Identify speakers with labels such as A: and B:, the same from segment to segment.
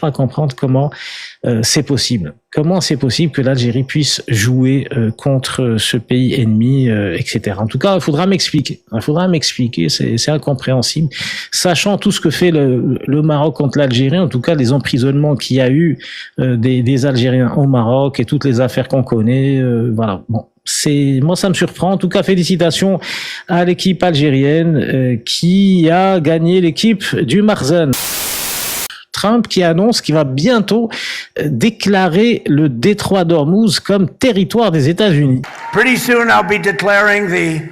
A: pas comprendre comment c'est possible. Comment c'est possible que l'Algérie puisse jouer contre ce pays ennemi, etc. En tout cas, il faudra m'expliquer. Il faudra m'expliquer, c'est incompréhensible. Sachant tout ce que fait le Maroc contre l'Algérie, en tout cas les emprisonnements qu'il y a eu des Algériens au Maroc et toutes les affaires qu'on connaît, voilà. Bon, moi ça me surprend. En tout cas, félicitations à l'équipe algérienne qui a gagné l'équipe du Marzen. Trump qui annonce qu'il va bientôt déclarer le détroit d'Ormuz comme territoire des États-Unis.
B: Pretty soon I'll be declaring the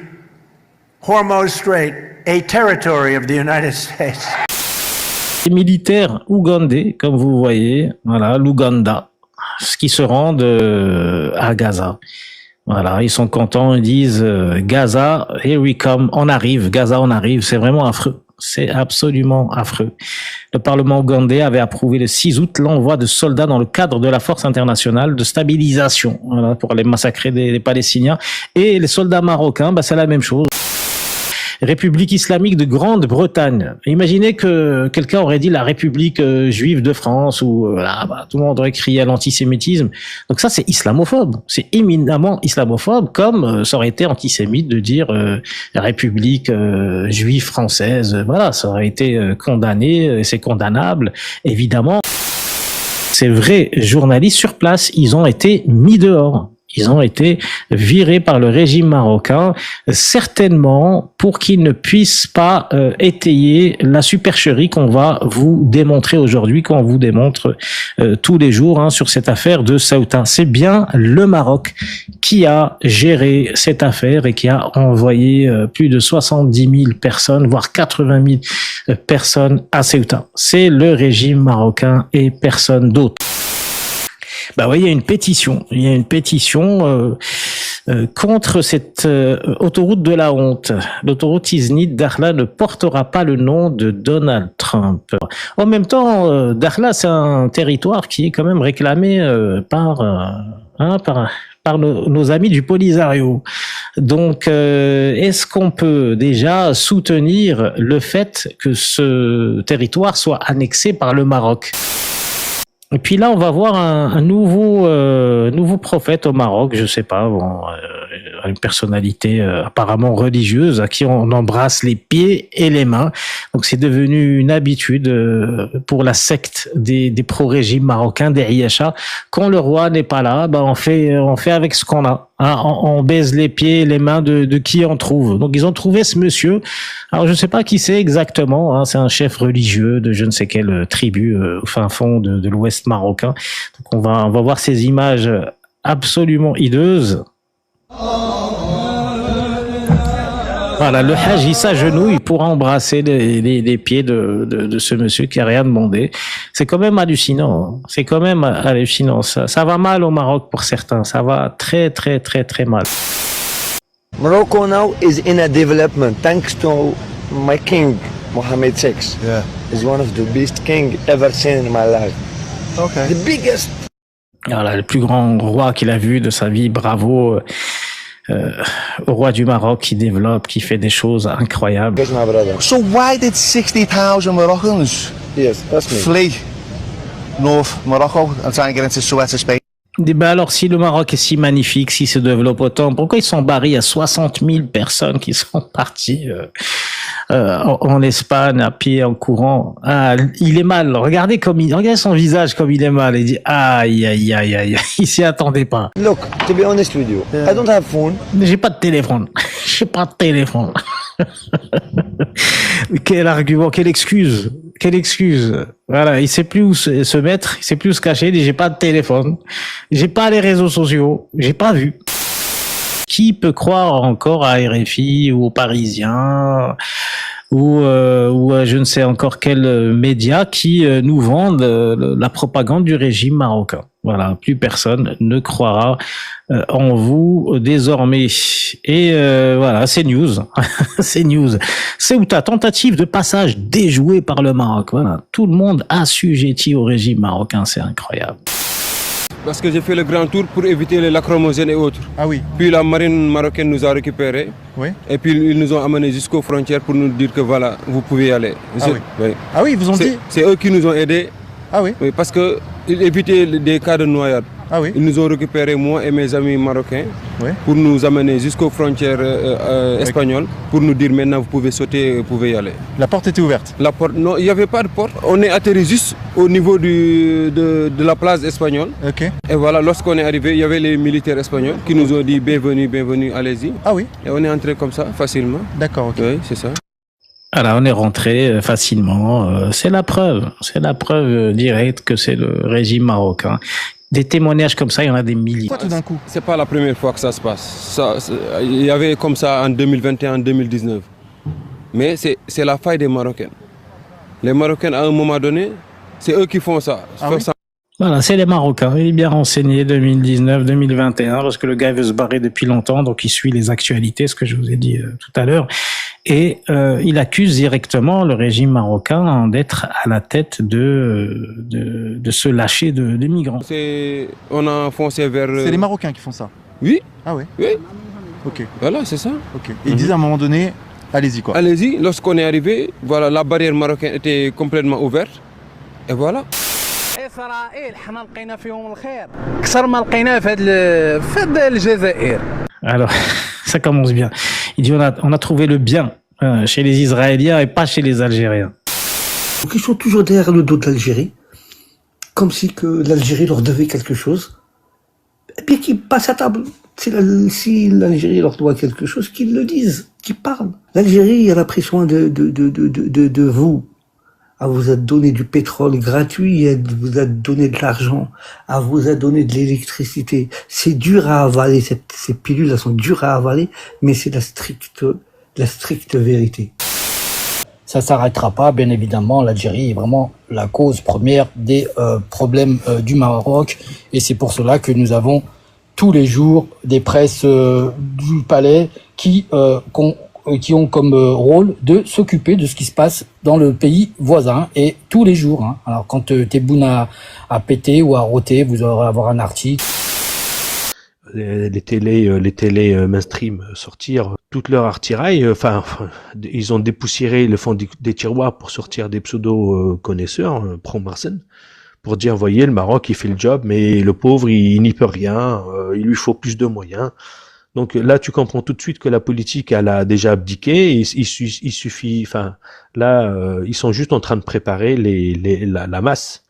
B: Hormuz Strait a territory of the United States.
A: Les militaires ougandais, comme vous voyez, voilà, l'Ouganda, ce qui se rendent à Gaza. Voilà, ils sont contents, ils disent Gaza, here we come, on arrive, Gaza, on arrive. C'est vraiment affreux. C'est absolument affreux. Le Parlement ougandais avait approuvé le 6 août l'envoi de soldats dans le cadre de la force internationale de stabilisation, voilà, pour les massacrer des Palestiniens. Et les soldats marocains, c'est la même chose. République islamique de Grande-Bretagne. Imaginez que quelqu'un aurait dit la République juive de France ou tout le monde aurait crié à l'antisémitisme. Donc ça, c'est islamophobe. C'est éminemment islamophobe, comme ça aurait été antisémite de dire la République juive française. Voilà, ça aurait été condamné, et c'est condamnable, évidemment. Ces vrais journalistes sur place, ils ont été mis dehors. Ils ont été virés par le régime marocain, certainement pour qu'ils ne puissent pas étayer la supercherie qu'on va vous démontrer aujourd'hui, qu'on vous démontre tous les jours sur cette affaire de Ceuta. C'est bien le Maroc qui a géré cette affaire et qui a envoyé plus de 70 000 personnes, voire 80 000 personnes à Ceuta. C'est le régime marocain et personne d'autre. Oui, il y a une pétition. Il y a une pétition contre cette autoroute de la honte. L'autoroute Iznit Dakhla ne portera pas le nom de Donald Trump. En même temps, Dakhla, c'est un territoire qui est quand même réclamé par nos amis du Polisario. Donc, est-ce qu'on peut déjà soutenir le fait que ce territoire soit annexé par le Maroc ? Et puis là, on va voir un nouveau prophète au Maroc, je sais pas, une personnalité apparemment religieuse à qui on embrasse les pieds et les mains. Donc c'est devenu une habitude pour la secte des pro-régimes marocains, des Riacha. Quand le roi n'est pas là, on fait avec ce qu'on a. On baise les pieds et les mains de qui on trouve. Donc ils ont trouvé ce monsieur. Alors je sais pas qui c'est exactement. C'est un chef religieux de je ne sais quelle tribu au fin fond de l'Ouest marocain. Donc on va voir ces images absolument hideuses. Voilà, le Hajj, il s'agenouille pour embrasser les pieds de ce monsieur qui a rien demandé. C'est quand même hallucinant. C'est quand même hallucinant. Ça va mal au Maroc pour certains. Ça va très, très, très, très mal.
C: Morocco now is in a development thanks to my king, Mohammed VI.
D: Yeah.
C: He's one of the best king ever seen in my life.
D: Okay.
C: The biggest.
A: Voilà, le plus grand roi qu'il a vu de sa vie. Bravo. Au roi du Maroc qui développe, qui fait des choses incroyables.
C: Yes, my brother.
D: So why did 60,000 Moroccans
C: Yes, that's me.
D: flee North Morocco and try and get into Suez, Spain?
A: Alors, si le Maroc est si magnifique, s'il se développe autant, pourquoi ils sont barrés à 60 000 personnes qui sont parties en Espagne à pied, en courant? Il est mal. Regardez son visage comme il est mal. Il dit aïe, aïe, aïe, aïe. Il s'y attendait pas.
C: Look, to be honest with you, I don't have phone.
A: J'ai pas de téléphone. J'ai pas de téléphone. Quel argument, quelle excuse. Voilà, il sait plus où se mettre, il sait plus où se cacher, il dit j'ai pas de téléphone, j'ai pas les réseaux sociaux, j'ai pas vu. Qui peut croire encore à RFI ou aux Parisiens ou je ne sais encore quels médias qui nous vendent la propagande du régime marocain. Voilà, plus personne ne croira en vous désormais. Et voilà, c'est news. C'est news. Ceuta, tentative de passage déjouée par le Maroc. Voilà, tout le monde assujetti au régime marocain, c'est incroyable.
E: Parce que j'ai fait le grand tour pour éviter les lacrymogènes et autres.
D: Ah oui.
E: Puis la marine marocaine nous a récupérés.
D: Oui.
E: Et puis ils nous ont amenés jusqu'aux frontières pour nous dire que voilà, vous pouvez y aller.
D: Ah oui, ils vous ont dit?
E: C'est eux qui nous ont aidés
F: Ah oui?
E: Oui, parce que éviter des cas de noyade.
F: Ah oui?
E: Ils nous ont récupéré, moi et mes amis marocains,
F: Oui.
E: pour nous amener jusqu'aux frontières espagnoles, pour nous dire maintenant vous pouvez sauter, vous pouvez y aller.
F: La porte était ouverte.
E: La porte, non, il n'y avait pas de porte. On est atterri juste au niveau de la place espagnole.
F: Ok.
E: Et voilà, lorsqu'on est arrivé, il y avait les militaires espagnols qui nous ont dit bienvenue, bienvenue, allez-y.
F: Ah oui?
E: Et on est entré comme ça, facilement.
F: D'accord, ok.
E: Oui, c'est ça.
A: Voilà, on est rentré facilement. C'est la preuve directe que c'est le régime marocain. Des témoignages comme ça, il y en a des milliers.
F: Pourquoi tout d'un coup?
E: C'est pas la première fois que ça se passe. Il y avait comme ça en 2021, en 2019. Mais c'est la faille des Marocains. Les Marocains, à un moment donné, c'est eux qui font ça.
F: Ah oui?
A: Voilà, c'est les Marocains. Il est bien renseigné 2019, 2021, parce que le gars veut se barrer depuis longtemps, donc il suit les actualités, ce que je vous ai dit tout à l'heure. Et il accuse directement le régime marocain d'être à la tête de se lâcher de migrants.
E: On a foncé vers...
F: C'est les Marocains qui font ça?
E: Oui.
F: Ah oui?
E: Oui.
F: Ok.
E: Voilà, c'est ça.
F: Ok. Et ils disent à un moment donné, allez-y quoi.
E: Allez-y, lorsqu'on est arrivé, voilà, la barrière marocaine était complètement ouverte. Et voilà.
A: Alors, ça commence bien. Il dit on a trouvé le bien chez les Israéliens et pas chez les Algériens.
G: Donc ils sont toujours derrière le dos de l'Algérie, comme si que l'Algérie leur devait quelque chose. Et puis qu'ils passent à table. Si l'Algérie leur doit quelque chose, qu'ils le disent, qu'ils parlent. L'Algérie, elle a pris soin de vous. Elle vous a donné du pétrole gratuit, elle vous a donné de l'argent, elle vous a donné de l'électricité. C'est dur à avaler, ces pilules, elles sont dures à avaler, mais c'est la stricte vérité.
H: Ça s'arrêtera pas, bien évidemment. L'Algérie est vraiment la cause première des problèmes du Maroc, et c'est pour cela que nous avons tous les jours des presses du palais qui ont comme rôle de s'occuper de ce qui se passe dans le pays voisin, et tous les jours. Hein. Alors quand Tebboune a pété ou a roté, vous aurez avoir un article.
I: Les télés mainstream sortir toute leur artillerie, ils ont dépoussiéré le fond des tiroirs pour sortir des pseudo connaisseurs pro-Marsen, pour dire voyez, le Maroc il fait le job, mais le pauvre il n'y peut rien, il lui faut plus de moyens. Donc là tu comprends tout de suite que la politique elle a déjà abdiqué, il suffit, ils sont juste en train de préparer la masse.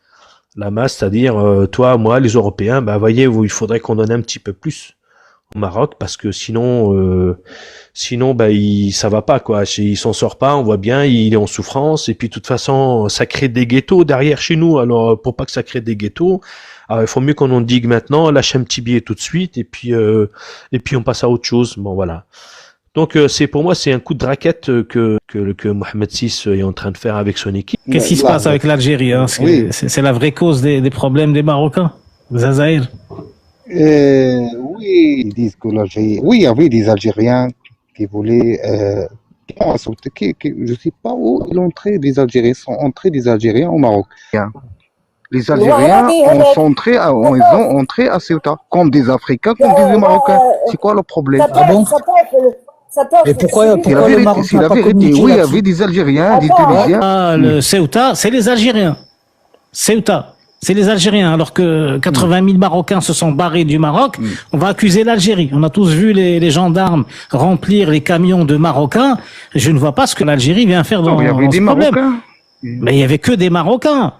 I: La masse, c'est-à-dire toi, moi, les Européens, voyez, il faudrait qu'on donne un petit peu plus au Maroc, parce que sinon, ça va pas, quoi. Il s'en sort pas, on voit bien, il est en souffrance, et puis de toute façon, ça crée des ghettos derrière chez nous. Alors, pour pas que ça crée des ghettos, il faut mieux qu'on en digue maintenant, lâche un petit billet tout de suite, et puis on passe à autre chose. Bon, voilà. Donc pour moi c'est un coup de raquette que Mohamed VI est en train de faire avec son équipe.
A: Qu'est-ce qui se passe avec l'Algérie, hein? C'est la vraie cause des problèmes des Marocains, Zazaïr.
J: Oui, ils disent que l'Algérie... Oui, il y avait des Algériens qui voulaient... je ne sais pas où ils sont entrés des Algériens au Maroc. Les Algériens ils ont entré à Ceuta, comme des Africains, comme des Marocains. C'est quoi le problème?
H: Ah bon? Et pourquoi le Maroc n'a pas communiqué?
J: Oui, il y avait des Algériens, des Tunisiens.
A: Le Ceuta, c'est les Algériens. Ceuta, c'est les Algériens. Alors que 80 000 Marocains se sont barrés du Maroc, on va accuser l'Algérie. On a tous vu les gendarmes remplir les camions de Marocains. Je ne vois pas ce que l'Algérie vient faire dans ce problème. Mais il y avait que des Marocains.